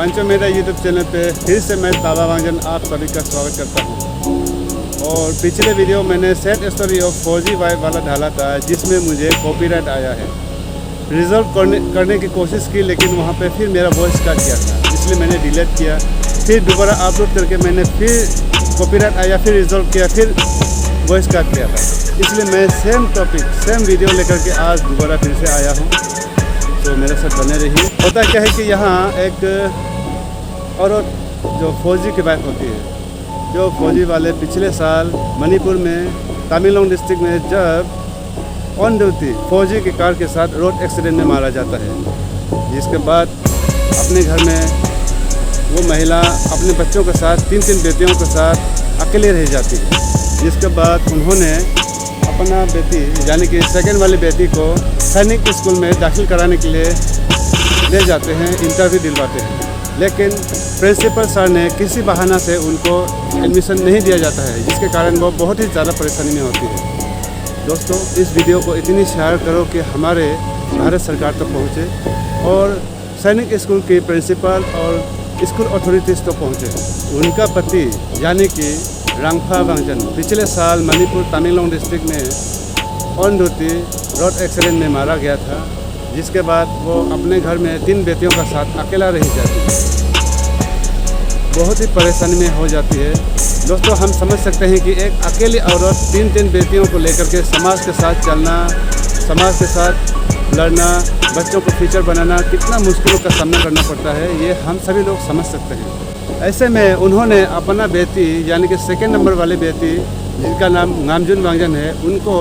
वांचो मेरा YouTube channel पे फिर से मैं ताबा वांगजन आप सभी का स्वागत करता हूँ। और पिछले वीडियो मैंने सैड स्टोरी ऑफ फौजी वाइफ वाला डाला था, जिसमें मुझे कॉपीराइट आया है। रिजॉल्व करने की कोशिश की, लेकिन वहाँ पे फिर मेरा वॉइस कट गया था, इसलिए मैंने डिलीट किया। फिर दोबारा अपलोड करके मैंने फिर कॉपीराइट आया, फिर रिजॉल्व किया, फिर वॉइस कट गया था। इसलिए मैं सेम टॉपिक सेम वीडियो लेकर के आज दोबारा फिर से आया हूँ, तो मेरे साथ बने रहिए। होता क्या है कि यहाँ एक औरत जो फौजी की वाइफ होती है, जो फौजी वाले पिछले साल मणिपुर में तमेंगलोंग डिस्ट्रिक्ट में जब ऑन ड्यूटी फौजी की कार के साथ रोड एक्सीडेंट में मारा जाता है, जिसके बाद अपने घर में वो महिला अपने बच्चों के साथ तीन बेटियों के साथ अकेले रह जाती है। जिसके बाद उन्होंने अपना बेटी यानी कि सेकंड वाली बेटी को सैनिक स्कूल में दाखिल कराने के लिए ले जाते हैं, इंटरव्यू दिलवाते हैं। लेकिन प्रिंसिपल सर ने किसी बहाना से उनको एडमिशन नहीं दिया जाता है, जिसके कारण वो बहुत ही ज़्यादा परेशानी में होती है। दोस्तों, इस वीडियो को इतनी शेयर करो कि हमारे भारत सरकार तक पहुँचे और सैनिक स्कूल के प्रिंसिपल और स्कूल अथॉरिटीज़ तक पहुँचे। उनका पति यानी कि रांगफा वांगजन पिछले साल मणिपुर तमेंगलोंग डिस्ट्रिक्ट में ऑन ड्यूटी रोड एक्सीडेंट में मारा गया था, जिसके बाद वो अपने घर में तीन बेटियों का साथ अकेला रह जाती है, बहुत ही परेशानी में हो जाती है। दोस्तों, हम समझ सकते हैं कि एक अकेली औरत तीन बेटियों को लेकर के समाज के साथ चलना, समाज के साथ लड़ना, बच्चों को फ्यूचर बनाना कितना मुश्किलों का सामना करना पड़ता है, ये हम सभी लोग समझ सकते हैं। ऐसे में उन्होंने अपना बेटी यानी कि सेकेंड नंबर वाली बेटी, जिनका नाम नामजुन वांगजन है, उनको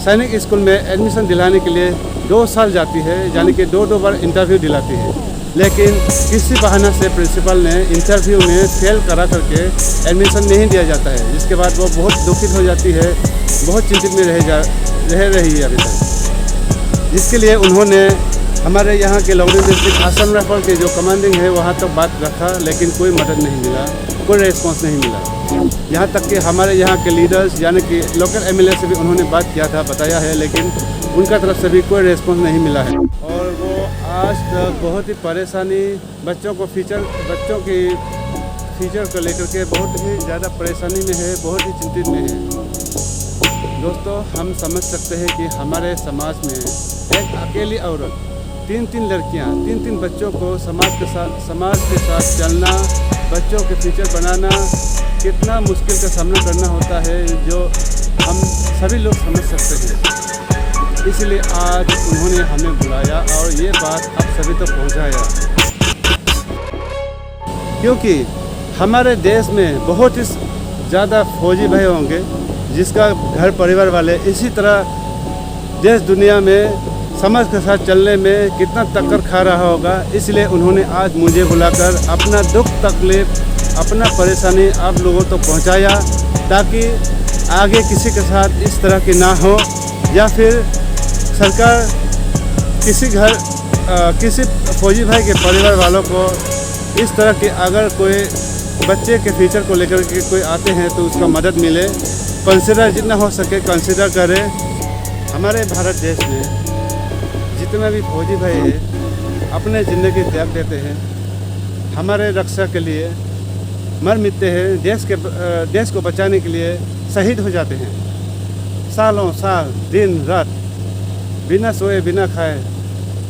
सैनिक स्कूल में एडमिशन दिलाने के लिए 2 साल जाती है, यानी कि दो बार इंटरव्यू दिलाती है। लेकिन किसी बहाना से प्रिंसिपल ने इंटरव्यू में फेल करा करके एडमिशन नहीं दिया जाता है, जिसके बाद वो बहुत दुखित हो जाती है, बहुत चिंतित में रह रही है अभी तक। जिसके लिए उन्होंने हमारे यहाँ के लोंगडिंग डिस्ट्रिक्ट असम राइफल के जो कमांडिंग है वहाँ तक बात रखा, लेकिन कोई मदद नहीं मिला, कोई रेस्पॉन्स नहीं मिला। यहाँ तक कि हमारे यहाँ के लीडर्स यानी कि लोकल एमएलए से भी उन्होंने बात किया था, बताया है, लेकिन उनका तरफ से भी कोई रेस्पॉन्स नहीं मिला है। और वो आज तक बहुत ही परेशानी, बच्चों की फ्यूचर को लेकर के बहुत ही ज़्यादा परेशानी में है, बहुत ही चिंतित में है। दोस्तों, हम समझ सकते हैं कि हमारे समाज में एक अकेली औरत तीन लड़कियां, तीन बच्चों को समाज के साथ चलना, बच्चों के फ्यूचर बनाना कितना मुश्किल का सामना करना होता है, जो हम सभी लोग समझ सकते हैं। इसलिए आज उन्होंने हमें बुलाया और ये बात आप सभी तक पहुंचाया, क्योंकि हमारे देश में बहुत ही ज़्यादा फौजी भाई होंगे जिसका घर परिवार वाले इसी तरह देश दुनिया में समाज के साथ चलने में कितना टक्कर खा रहा होगा। इसलिए उन्होंने आज मुझे बुलाकर अपना दुख तकलीफ, अपना परेशानी आप लोगों तक पहुंचाया, ताकि आगे किसी के साथ इस तरह की ना हो, या फिर सरकार किसी फौजी भाई के परिवार वालों को इस तरह के अगर कोई बच्चे के फ्यूचर को लेकर के कोई आते हैं तो उसका मदद मिले, कंसिडर जितना हो सके कंसिडर करें। हमारे भारत देश में जितने भी फौजी भाई हैं अपने ज़िंदगी त्याग देते हैं, हमारे रक्षा के लिए मर मिटते हैं, देश को बचाने के लिए शहीद हो जाते हैं, सालों साल दिन रात बिना सोए बिना खाए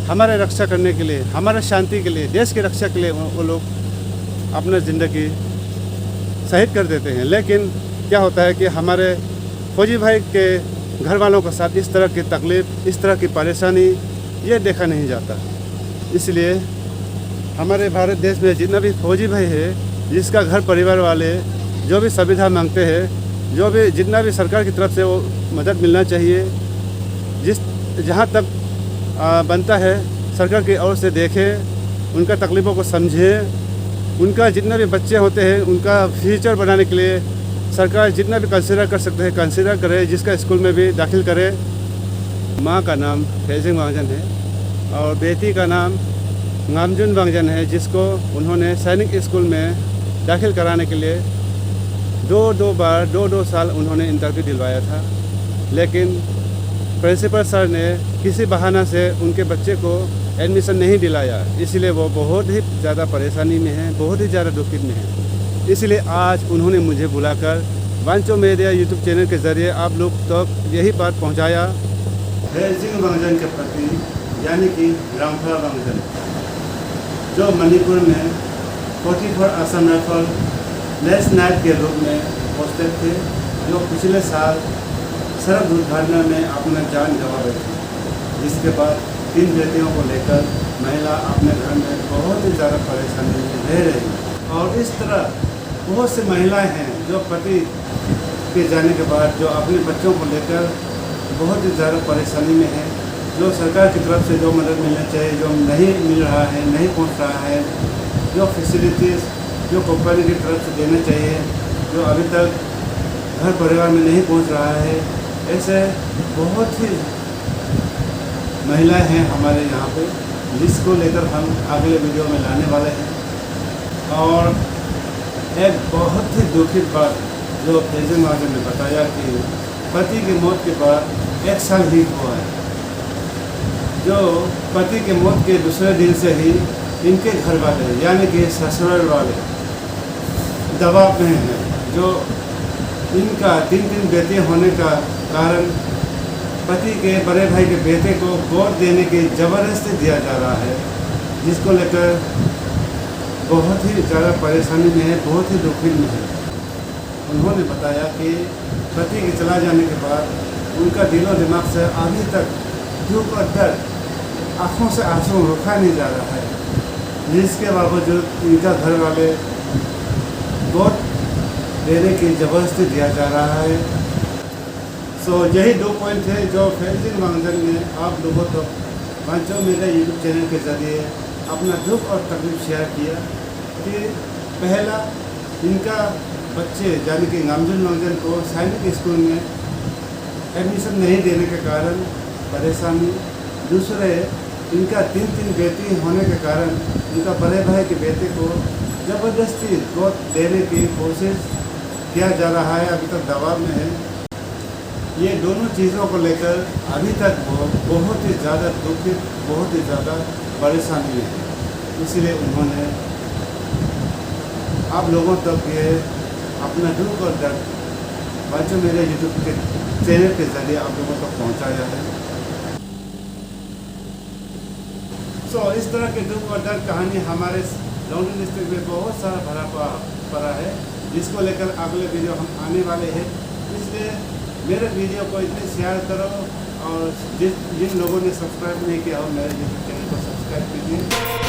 हमारे रक्षा करने के लिए, हमारे शांति के लिए, देश की रक्षा के लिए वो लोग अपना ज़िंदगी शहीद कर देते हैं। लेकिन क्या होता है कि हमारे फौजी भाई के घर वालों के साथ इस तरह की तकलीफ़, इस तरह की परेशानी ये देखा नहीं जाता। इसलिए हमारे भारत देश में जितना भी फौजी भाई है, जिसका घर परिवार वाले जो भी सुविधा मांगते हैं, जितना भी सरकार की तरफ से वो मदद मिलना चाहिए, जहाँ तक बनता है सरकार की ओर से देखें, उनका तकलीफ़ों को समझें, उनका जितना भी बच्चे होते हैं उनका फ्यूचर बनाने के लिए सरकार जितना भी कंसिडर कर सकते हैं कंसिडर करे, जिसका स्कूल में भी दाखिल करे। माँ का नाम फैजिंग वांगजन है और बेटी का नाम नामजुन वांगजन है, जिसको उन्होंने सैनिक स्कूल में दाखिल कराने के लिए दो साल उन्होंने इंटरव्यू दिलवाया था। लेकिन प्रिंसिपल सर ने किसी बहाना से उनके बच्चे को एडमिशन नहीं दिलाया, इसलिए वो बहुत ही ज़्यादा परेशानी में है, बहुत ही ज़्यादा दुखित में है। इसलिए आज उन्होंने मुझे बुलाकर वांचो मीडिया यूट्यूब चैनल के ज़रिए आप लोग तक यही बात पहुंचाया। हेजिंग वांगजन के प्रति यानी कि रामफा वांगजन जो मणिपुर में 44 असम राइफल नेशनल के रूप में पोस्टेड थे, जो पिछले साल सड़क दुर्घटना में अपना जान गंवा बैठी, जिसके बाद 3 बेटियों को लेकर महिला अपने घर में बहुत ही ज़्यादा परेशानी में रह रही। और इस तरह बहुत सी महिलाएं हैं जो पति के जाने के बाद जो अपने बच्चों को लेकर बहुत ही ज़्यादा परेशानी में है, जो सरकार की तरफ से जो मदद मिलना चाहिए जो नहीं मिल रहा है, नहीं पहुंच रहा है, जो फैसिलिटीज़ जो कंपनी की तरफ से देना चाहिए जो अभी तक घर परिवार में नहीं पहुंच रहा है। ऐसे बहुत ही महिलाएं हैं हमारे यहाँ पे, जिसको लेकर हम अगले वीडियो में लाने वाले हैं। और एक बहुत ही दुखित बात जो हेजिंग वांगजन ने बताया कि पति की मौत के बाद 1 साल ही हुआ है, जो पति के मौत के दूसरे दिन से ही इनके घर वाले यानी कि ससुराल वाले दबाव में हैं, जो इनका 3 बेटे होने का कारण पति के बड़े भाई के बेटे को गोद देने की ज़बरदस्ती दिया जा रहा है, जिसको लेकर बहुत ही ज़्यादा परेशानी में है, बहुत ही दुखी में है। उन्होंने बताया कि पति के चला जाने के बाद उनका दिलो दिमाग से अभी तक दुख और दर्द, आँखों से आंसू रोका नहीं जा रहा है, जिसके बावजूद इनका घर वाले गोद देने की ज़बरदस्ती दिया जा रहा है। यही 2 पॉइंट थे जो हेजिंग वांगजन ने आप लोगों तक वांचो मीडिया यूट्यूब चैनल के ज़रिए अपना दुख और तकलीफ शेयर किया कि पहला, इनका बच्चे यानी कि गामजुन वांगजन को सैनिक स्कूल में एडमिशन नहीं देने के कारण परेशानी। दूसरे, इनका 3 बेटी होने के कारण इनका बड़े भाई के बेटे को ज़बरदस्ती गोद देने की कोशिश किया जा रहा है, अभी तक दबाव में है। ये दोनों चीज़ों को लेकर अभी तक वो बहुत ही ज़्यादा दुखित, बहुत ही ज़्यादा परेशानी में है। इसलिए उन्होंने आप लोगों तक ये अपना दुख और दर्द वांचो मीडिया यूट्यूब के चैनल के ज़रिए आप लोगों तक पहुंचाया है। इस तरह के दुख और दर्द कहानी हमारे लौंडी डिस्ट्रिक्ट में बहुत सारा भरा पड़ा है, जिसको लेकर अगले वीडियो हम आने वाले हैं। इसलिए मेरे वीडियो को इतने शेयर करो, और जिन लोगों ने सब्सक्राइब नहीं किया हो मेरे यूट्यूब चैनल को सब्सक्राइब कीजिए।